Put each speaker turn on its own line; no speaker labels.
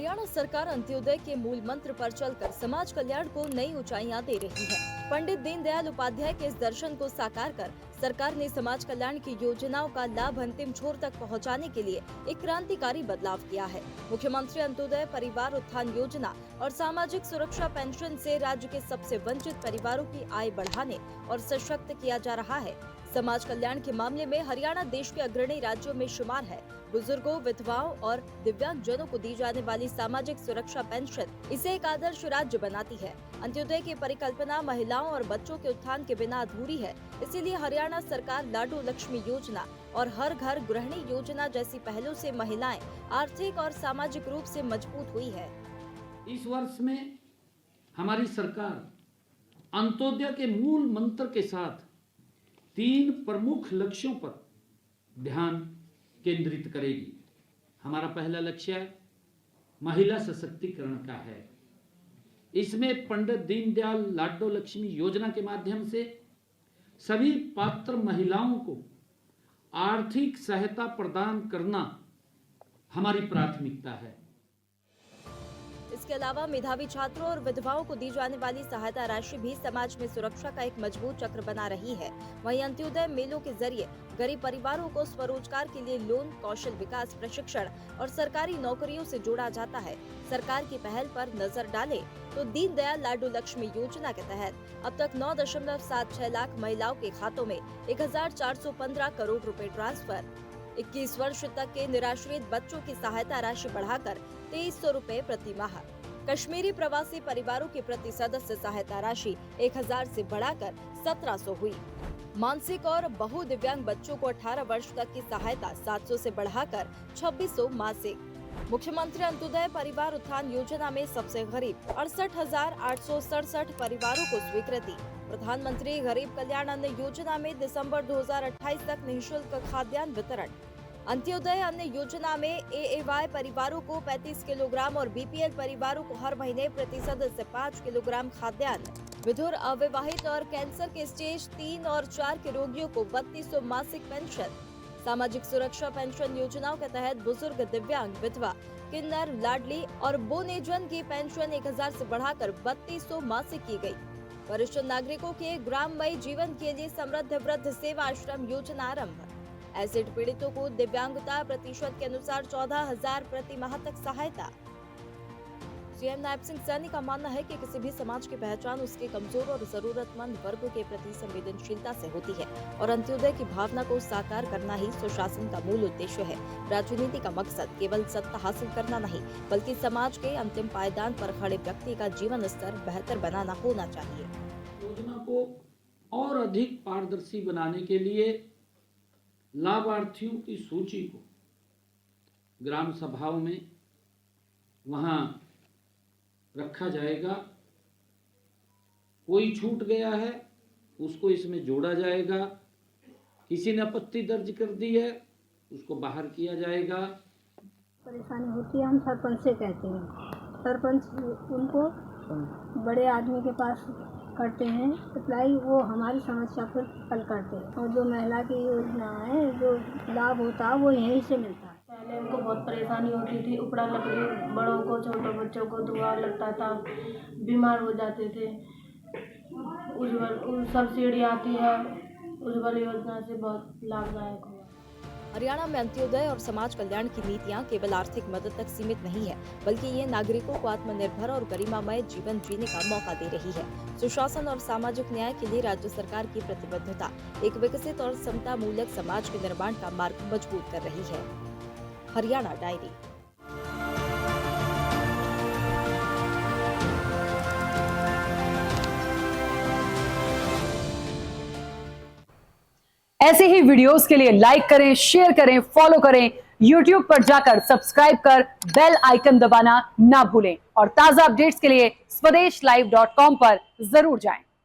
हरियाणा सरकार अंत्योदय के मूल मंत्र पर चलकर समाज कल्याण को नई ऊंचाइयां दे रही है। पंडित दीनदयाल उपाध्याय के इस दर्शन को साकार कर सरकार ने समाज कल्याण की योजनाओं का लाभ अंतिम छोर तक पहुंचाने के लिए एक क्रांतिकारी बदलाव किया है। मुख्यमंत्री अंत्योदय परिवार उत्थान योजना और सामाजिक सुरक्षा पेंशन से राज्य के सबसे वंचित परिवारों की आय बढ़ाने और सशक्त किया जा रहा है। समाज कल्याण के मामले में हरियाणा देश के अग्रणी राज्यों में शुमार है। बुजुर्गों, विधवाओं और दिव्यांग जनों को दी जाने वाली सामाजिक सुरक्षा पेंशन इसे एक आदर्श राज्य बनाती है। अंत्योदय की परिकल्पना महिलाओं और बच्चों के उत्थान के बिना अधूरी है। इसीलिए हरियाणा सरकार लाडू लक्ष्मी योजना और हर घर गृहिणी योजना जैसी पहलों से महिलाएं आर्थिक और सामाजिक रूप से मजबूत हुई है।
इस वर्ष में हमारी सरकार अंत्योदय के मूल मंत्र के साथ 3 प्रमुख लक्ष्यों पर ध्यान केंद्रित करेगी। हमारा पहला लक्ष्य महिला सशक्तिकरण का है। इसमें पंडित दीनदयाल लाडो लक्ष्मी योजना के माध्यम से सभी पात्र महिलाओं को आर्थिक सहायता प्रदान करना हमारी प्राथमिकता है।
इसके अलावा मेधावी छात्रों और विधवाओं को दी जाने वाली सहायता राशि भी समाज में सुरक्षा का एक मजबूत चक्र बना रही है। वहीं अंत्योदय मेलों के जरिए गरीब परिवारों को स्वरोजगार के लिए लोन, कौशल विकास प्रशिक्षण और सरकारी नौकरियों से जोड़ा जाता है। सरकार की पहल पर नजर डालें तो दीनदयाल लाडू लक्ष्मी योजना के तहत अब तक 9.76 लाख महिलाओं के खातों में 1415 करोड़ रुपए ट्रांसफर, 21 वर्ष तक के निराश्रित बच्चों की सहायता राशि बढ़ाकर 2300 रुपए प्रति माह, कश्मीरी प्रवासी परिवारों की प्रति सदस्य सहायता राशि 1000 से बढ़ाकर 1700 हुई। मानसिक और बहुदिव्यांग बच्चों को 18 वर्ष तक की सहायता 700 से बढ़ाकर 2600 मासिक। मुख्यमंत्री अंत्योदय परिवार उत्थान योजना में सबसे गरीब 68,867 परिवारों को स्वीकृति। प्रधानमंत्री गरीब कल्याण अन्न योजना में दिसंबर 2028 तक निःशुल्क खाद्यान्न वितरण। अंत्योदय अन्न योजना में AAY परिवारों को 35 किलोग्राम और BPL परिवारों को हर महीने प्रति सदस्य 5 किलोग्राम खाद्यान्न। विधुर, अविवाहित और कैंसर के स्टेज 3 और 4 के रोगियों को 3200 मासिक पेंशन। सामाजिक सुरक्षा पेंशन योजनाओं के तहत बुजुर्ग, दिव्यांग, विधवा, किन्नर, लाडली और बोनेजन की पेंशन 1000 से बढ़ाकर 3200 मासिक की गई। वरिष्ठ नागरिकों के ग्राममय जीवन के लिए समृद्ध वृद्ध सेवा आश्रम योजना आरंभ। एसिड पीड़ितों को दिव्यांगता प्रतिशत के अनुसार 14,000 प्रति माह तक सहायता। सीएम नायब सिंह सैनी का मानना है कि किसी भी समाज की पहचान उसके कमजोर और जरूरतमंद वर्ग के प्रति संवेदनशीलता से होती है और अंत्योदय की भावना को साकार करना ही सुशासन का मूल उद्देश्य है। राजनीति का मकसद केवल सत्ता हासिल करना नहीं, बल्कि समाज के अंतिम पायदान पर खड़े व्यक्ति का जीवन स्तर बेहतर बनाना होना चाहिए।
योजना को और अधिक पारदर्शी बनाने के लिए लाभार्थियों की सूची को ग्राम सभाओं में वहां रखा जाएगा। कोई छूट गया है उसको इसमें जोड़ा जाएगा। किसी ने आपत्ति दर्ज कर दी है उसको बाहर किया जाएगा।
परेशानी होती है, हम सरपंच से कहते हैं। सरपंच उनको बड़े आदमी के पास करते हैं अप्लाई, वो हमारी समस्या पर हल करते हैं। और जो महिला की योजना है, जो लाभ होता है वो यहीं से मिलता है।
पहले हमको बहुत परेशानी होती थी, उपड़ा लकड़ी, बड़ों को, छोटे बच्चों को धुआं लगता था, बीमार हो जाते थे। उज्ज्वल सब्सिडी आती है, उज्ज्वल योजना से बहुत लाभदायक हुआ।
हरियाणा में अंत्योदय और समाज कल्याण की नीतियां केवल आर्थिक मदद तक सीमित नहीं है, बल्कि ये नागरिकों को आत्मनिर्भर और गरिमामय जीवन जीने का मौका दे रही है। सुशासन और सामाजिक न्याय के लिए राज्य सरकार की प्रतिबद्धता एक विकसित और समता मूलक समाज के निर्माण का मार्ग मजबूत कर रही है। हरियाणा डायरी।
ऐसे ही वीडियोस के लिए लाइक करें, शेयर करें, फॉलो करें। YouTube पर जाकर सब्सक्राइब कर बेल आइकन दबाना ना भूलें और ताजा अपडेट्स के लिए swedeshlive.com पर जरूर जाएं।